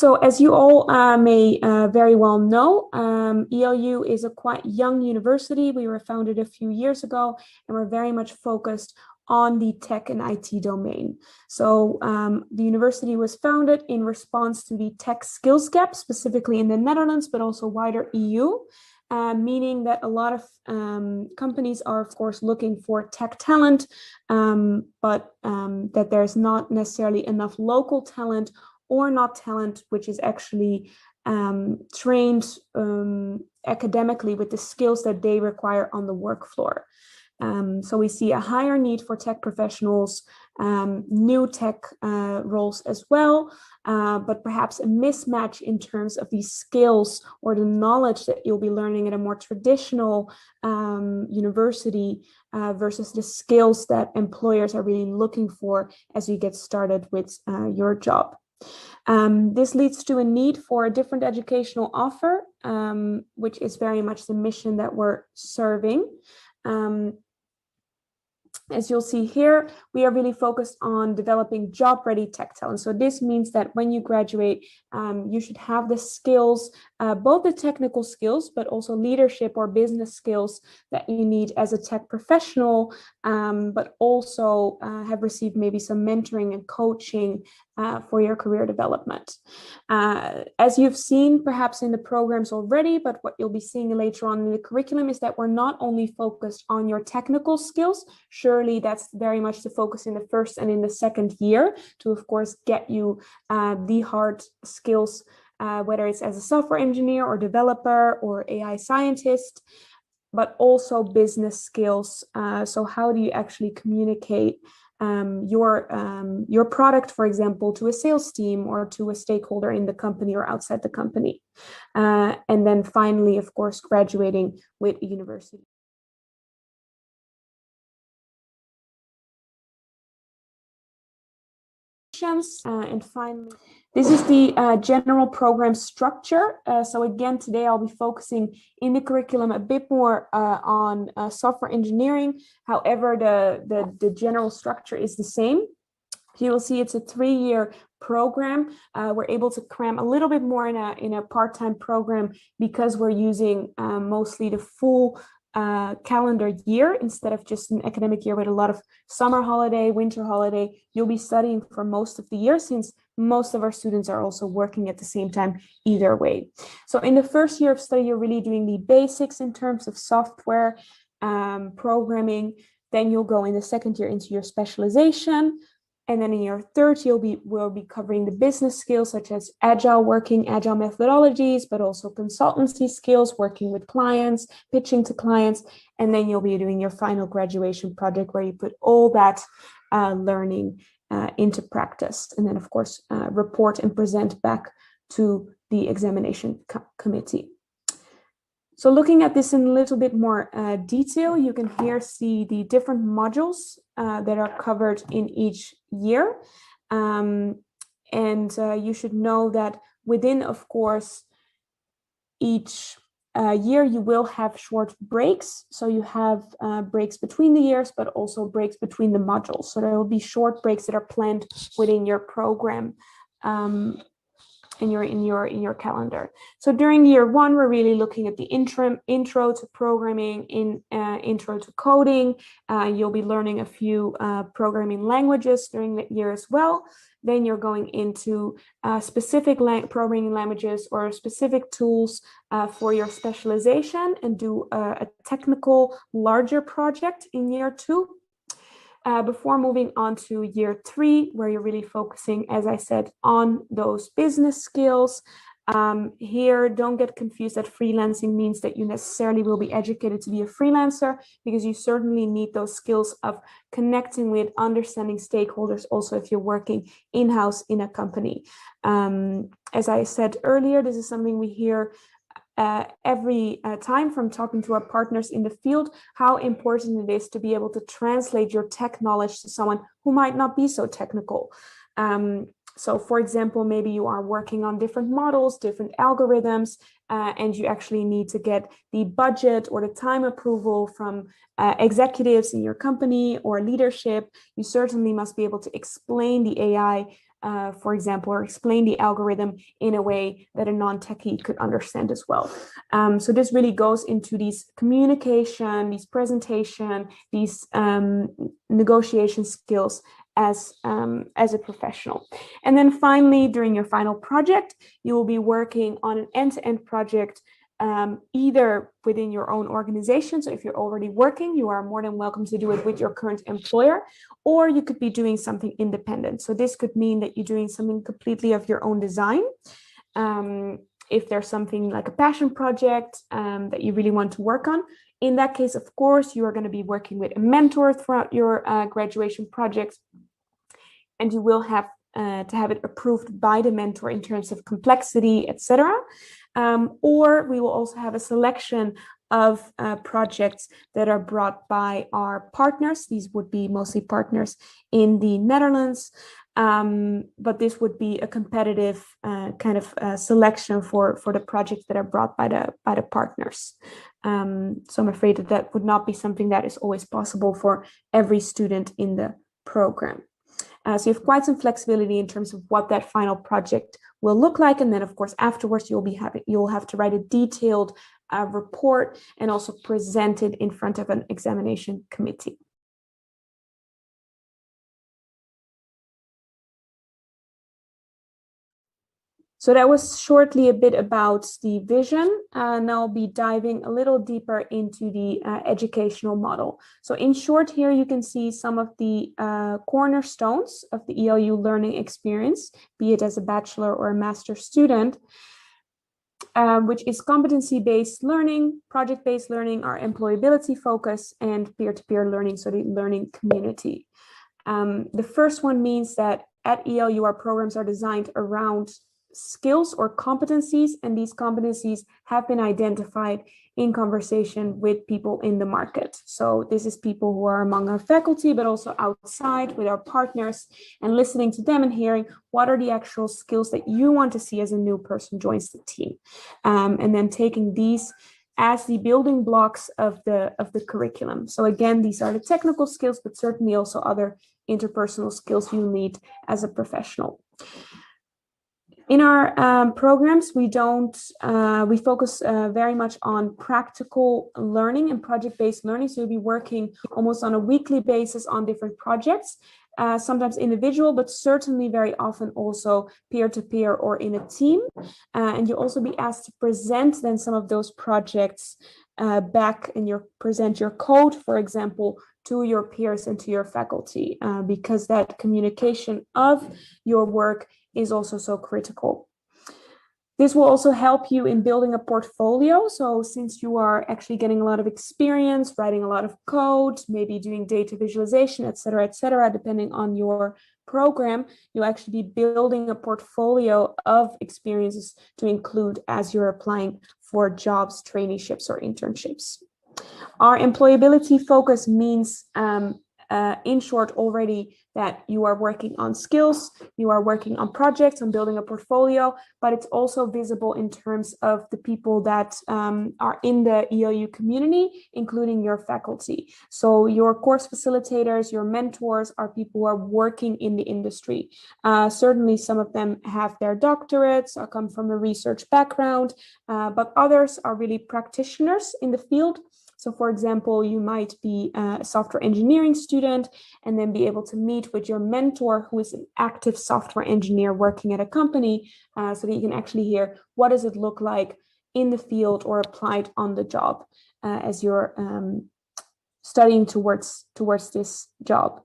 So as you all may very well know, ELU is a quite young university. We were founded a few years ago, and we're very much focused on the tech and IT domain. So the university was founded in response to the tech skills gap, specifically in the Netherlands, but also wider EU, meaning that a lot of companies are, of course, looking for tech talent, but that there's not necessarily enough local talent or not talent which is actually trained academically with the skills that they require on the work floor. So we see a higher need for tech professionals, new tech roles as well, but perhaps a mismatch in terms of these skills or the knowledge that you'll be learning at a more traditional university versus the skills that employers are really looking for as you get started with your job. This leads to a need for a different educational offer, which is very much the mission that we're serving. As you'll see here, we are really focused on developing job-ready tech talent. So this means that when you graduate, you should have the skills, both the technical skills, but also leadership or business skills that you need as a tech professional, but also have received maybe some mentoring and coaching for your career development. As you've seen perhaps in the programs already, but what you'll be seeing later on in the curriculum is that we're not only focused on your technical skills. Surely that's very much the focus in the first and in the second year to, of course, get you the hard skills, whether it's as a software engineer or developer or AI scientist, but also business skills. So how do you actually communicate your product, for example, to a sales team or to a stakeholder in the company or outside the company. And then finally, of course, graduating with a university. And finally, this is the general program structure. So again, today I'll be focusing in the curriculum a bit more on software engineering. However, the general structure is the same. You will see it's a 3-year program. We're able to cram a little bit more in a part-time program because we're using mostly the full calendar year instead of just an academic year with a lot of summer holiday, winter holiday. You'll be studying for most of the year since most of our students are also working at the same time either way. So in the first year of study, you're really doing the basics in terms of software programming. Then you'll go in the second year into your specialization. And then in your third, we'll be covering the business skills such as agile working, agile methodologies, but also consultancy skills, working with clients, pitching to clients. And then you'll be doing your final graduation project where you put all that learning into practice. And then, of course, report and present back to the examination committee. So looking at this in a little bit more detail, you can here see the different modules that are covered in each year. And you should know that within, of course, each year, you will have short breaks. So you have breaks between the years, but also breaks between the modules. So there will be short breaks that are planned within your program. In your calendar. So during year 1, we're really looking at the intro to programming, intro to coding. You'll be learning a few programming languages during that year as well. Then you're going into specific programming languages or specific tools for your specialization and do a technical larger project in year 2. Before moving on to year 3, where you're really focusing, as I said, on those business skills. Here, don't get confused that freelancing means that you necessarily will be educated to be a freelancer, because you certainly need those skills of connecting with, understanding stakeholders, also if you're working in-house in a company. As I said earlier, this is something we hear every time from talking to our partners in the field, how important it is to be able to translate your tech knowledge to someone who might not be so technical. So for example, maybe you are working on different models, different algorithms, and you actually need to get the budget or the time approval from executives in your company or leadership. You certainly must be able to explain the AI for example, or explain the algorithm in a way that a non-techie could understand as well. So this really goes into these communication, these presentation, these negotiation skills as a professional. And then finally, during your final project, you will be working on an end-to-end project, either within your own organization. So if you're already working, you are more than welcome to do it with your current employer, or you could be doing something independent. So this could mean that you're doing something completely of your own design. If there's something like a passion project that you really want to work on, in that case, of course, you are going to be working with a mentor throughout your graduation project, and you will have to have it approved by the mentor in terms of complexity, etc. Or we will also have a selection of projects that are brought by our partners. These would be mostly partners in the Netherlands, but this would be a competitive kind of selection for the projects that are brought by the partners. So I'm afraid that would not be something that is always possible for every student in the program. So you have quite some flexibility in terms of what that final project will look like. And then, of course, afterwards, you'll have to write a detailed report and also present it in front of an examination committee. So that was shortly a bit about the vision. Now I'll be diving a little deeper into the educational model. So in short, here you can see some of the cornerstones of the ELU learning experience, be it as a bachelor or a master student, which is competency-based learning, project-based learning, our employability focus, and peer-to-peer learning, so the learning community. The first one means that at ELU, our programs are designed around skills or competencies, and these competencies have been identified in conversation with people in the market. So this is people who are among our faculty, but also outside with our partners, and listening to them and hearing what are the actual skills that you want to see as a new person joins the team, and then taking these as the building blocks of the curriculum. So again, these are the technical skills, but certainly also other interpersonal skills you need as a professional. In our programs, we focus very much on practical learning and project-based learning. So you'll be working almost on a weekly basis on different projects, sometimes individual, but certainly very often also peer-to-peer or in a team. And you'll also be asked to present then some of those projects back, and present your code, for example, to your peers and to your faculty, because that communication of your work is also so critical. This will also help you in building a portfolio. So since you are actually getting a lot of experience, writing a lot of code, maybe doing data visualization, et cetera, depending on your program, you'll actually be building a portfolio of experiences to include as you're applying for jobs, traineeships, or internships. Our employability focus means, in short, already that you are working on skills, you are working on projects, on building a portfolio, but it's also visible in terms of the people that are in the ELU community, including your faculty. So your course facilitators, your mentors are people who are working in the industry. Certainly some of them have their doctorates or come from a research background, but others are really practitioners in the field. So for example, you might be a software engineering student and then be able to meet with your mentor who is an active software engineer working at a company, so that you can actually hear what does it look like in the field or applied on the job as you're studying towards this job.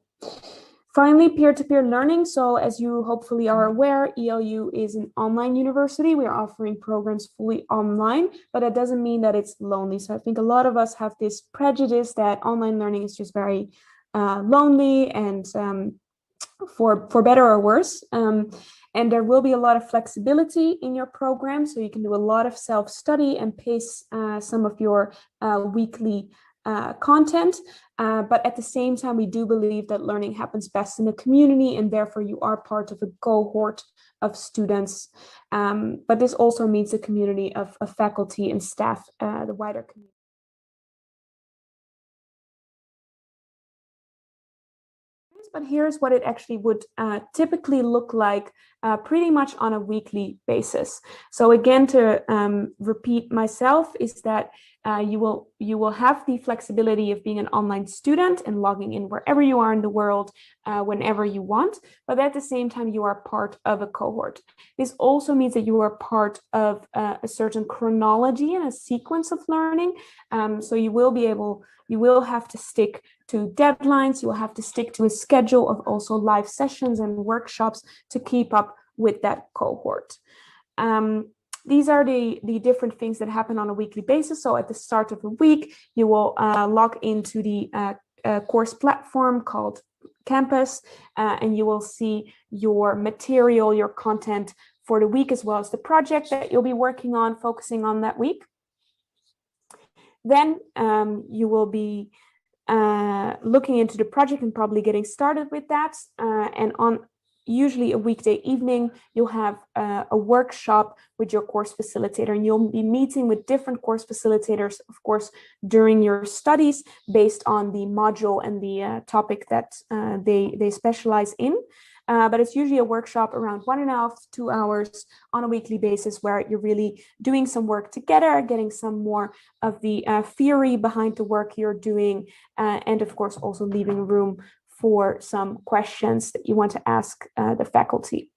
Finally, peer-to-peer learning. So as you hopefully are aware, ELU is an online university. We are offering programs fully online, but that doesn't mean that it's lonely. So I think a lot of us have this prejudice that online learning is just very lonely, and for better or worse. And there will be a lot of flexibility in your program. So you can do a lot of self-study and pace some of your weekly content, but at the same time, we do believe that learning happens best in the community, and therefore you are part of a cohort of students. But this also means the community of faculty and staff, the wider community. but here's what it actually would typically look like pretty much on a weekly basis. So again, to repeat myself, is that you will have the flexibility of being an online student and logging in wherever you are in the world, whenever you want, but at the same time you are part of a cohort. This also means that you are part of a certain chronology and a sequence of learning. So you will have to stick to deadlines, you will have to stick to a schedule of also live sessions and workshops to keep up with that cohort. These are the different things that happen on a weekly basis. So at the start of the week, you will log into the course platform called Campus, and you will see your material, your content for the week, as well as the project that you'll be working on, focusing on that week. Then you will be looking into the project and probably getting started with that. And on usually a weekday evening, you'll have a workshop with your course facilitator, and you'll be meeting with different course facilitators, of course, during your studies based on the module and the topic that they specialize in. But it's usually a workshop around 1.5 to 2 hours on a weekly basis, where you're really doing some work together, getting some more of the theory behind the work you're doing, and of course also leaving room for some questions that you want to ask the faculty.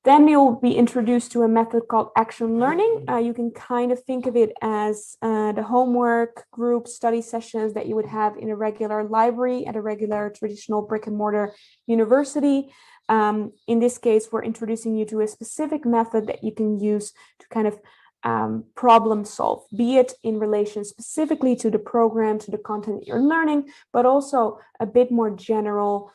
Then you'll be introduced to a method called action learning. You can kind of think of it as the homework group study sessions that you would have in a regular library at a regular traditional brick and mortar university. In this case, we're introducing you to a specific method that you can use to kind of problem solve, be it in relation specifically to the program, to the content you're learning, but also a bit more general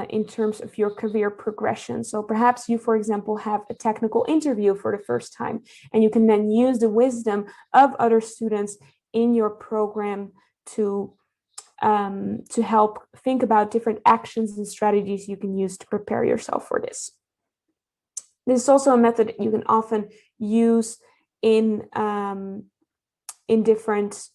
in terms of your career progression. So perhaps you, for example, have a technical interview for the first time, and you can then use the wisdom of other students in your program to help think about different actions and strategies you can use to prepare yourself for this. This is also a method that you can often use in different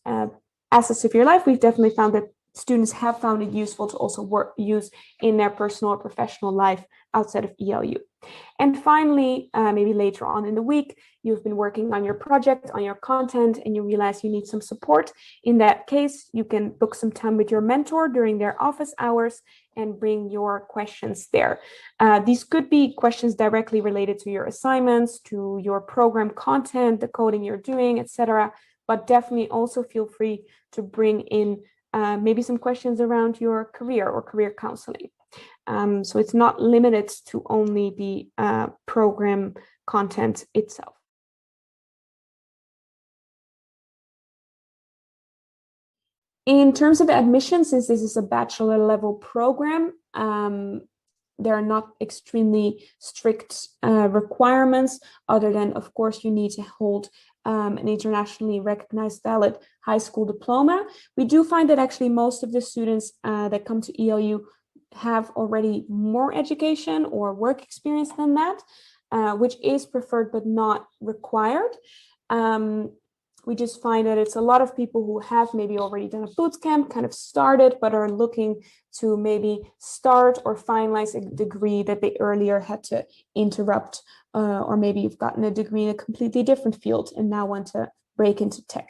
aspects of your life. We've definitely found that students have found it useful to also use in their personal or professional life outside of ELU. And finally, maybe later on in the week, you've been working on your project, on your content, and you realize you need some support. In that case, you can book some time with your mentor during their office hours and bring your questions there. These could be questions directly related to your assignments, to your program content, the coding you're doing, etc. But definitely also feel free to bring in maybe some questions around your career or career counseling. So it's not limited to only the program content itself. In terms of admission, since this is a bachelor level program, there are not extremely strict requirements, other than, of course, you need to hold an internationally recognized valid high school diploma. We do find that actually most of the students that come to ELU have already more education or work experience than that, which is preferred but not required. We just find that it's a lot of people who have maybe already done a boot camp, kind of started, but are looking to maybe start or finalize a degree that they earlier had to interrupt, or maybe you've gotten a degree in a completely different field and now want to break into tech.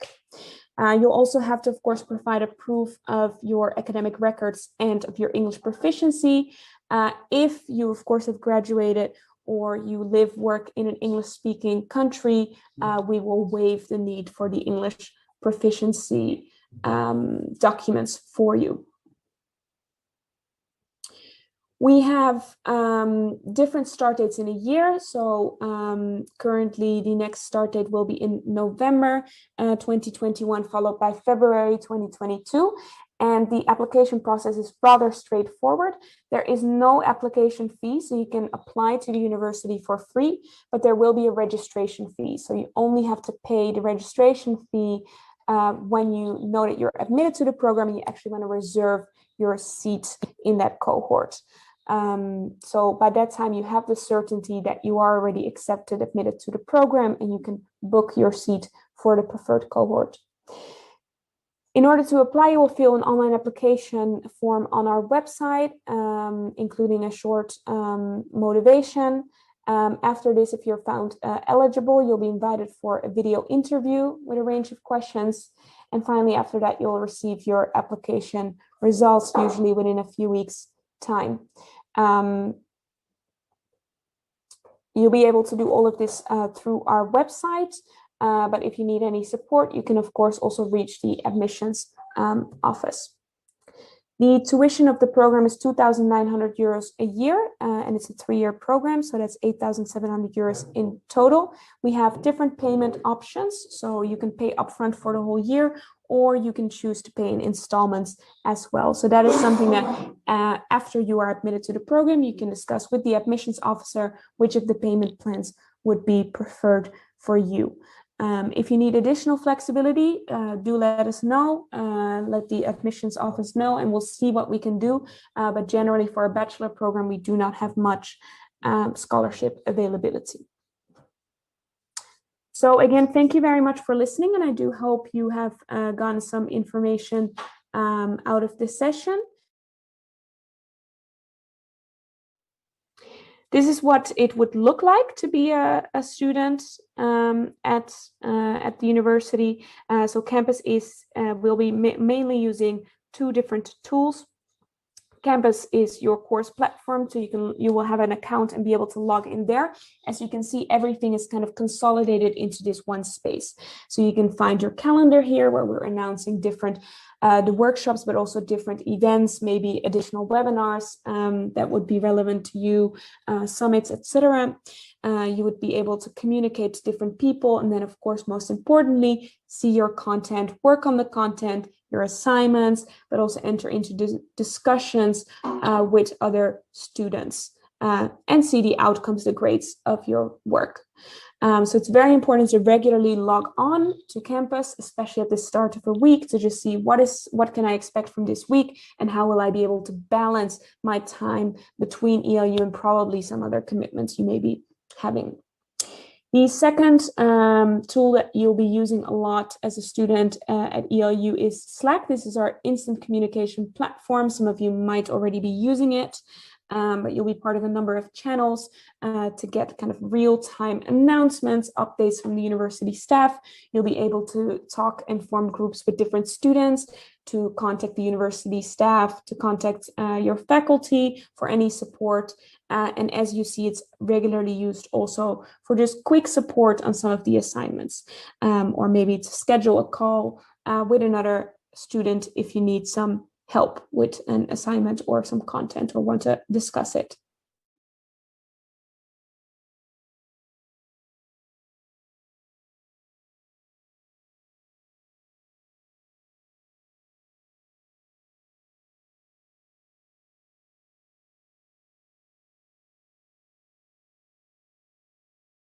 You'll also have to, of course, provide a proof of your academic records and of your English proficiency. If you, of course, have graduated or you live, work in an English-speaking country, we will waive the need for the English proficiency documents for you. We have different start dates in a year. So currently the next start date will be in November 2021, followed by February 2022. And the application process is rather straightforward. There is no application fee, so you can apply to the university for free, but there will be a registration fee. So you only have to pay the registration fee when you know that you're admitted to the program and you actually want to reserve your seat in that cohort. So by that time, you have the certainty that you are already accepted, admitted to the program, and you can book your seat for the preferred cohort. In order to apply, you will fill an online application form on our website, including a short motivation. After this, if you're found eligible, you'll be invited for a video interview with a range of questions. And finally, after that, you'll receive your application results, usually within a few weeks' time. You'll be able to do all of this through our website. But if you need any support, you can, of course, also reach the admissions office. The tuition of the program is 2,900 euros a year, and it's a 3-year program, so that's 8,700 euros in total. We have different payment options, so you can pay upfront for the whole year, or you can choose to pay in installments as well. So that is something that after you are admitted to the program, you can discuss with the admissions officer which of the payment plans would be preferred for you. If you need additional flexibility, do let us know, let the admissions office know, and we'll see what we can do. But generally for a bachelor program, we do not have much scholarship availability. So again, thank you very much for listening, and I do hope you have gotten some information out of this session. This is what it would look like to be a student at the university. So campus will be mainly using 2 different tools. Campus is your course platform, so you will have an account and be able to log in there. As you can see, everything is kind of consolidated into this one space. So you can find your calendar here, where we're announcing different the workshops, but also different events, maybe additional webinars that would be relevant to you, summits, etc. You would be able to communicate to different people, and then, of course, most importantly, see your content, work on the content, your assignments, but also enter into discussions with other students and see the outcomes, the grades of your work. So it's very important to regularly log on to campus, especially at the start of a week, to just see what can I expect from this week, and how will I be able to balance my time between ELU and probably some other commitments you may be having. The second tool that you'll be using a lot as a student at ELU is Slack. This is our instant communication platform. Some of you might already be using it, but you'll be part of a number of channels to get kind of real-time announcements, updates from the university staff. You'll be able to talk and form groups with different students, to contact the university staff, to contact your faculty for any support. And as you see, it's regularly used also for just quick support on some of the assignments, or maybe to schedule a call with another student if you need some help with an assignment or some content or want to discuss it.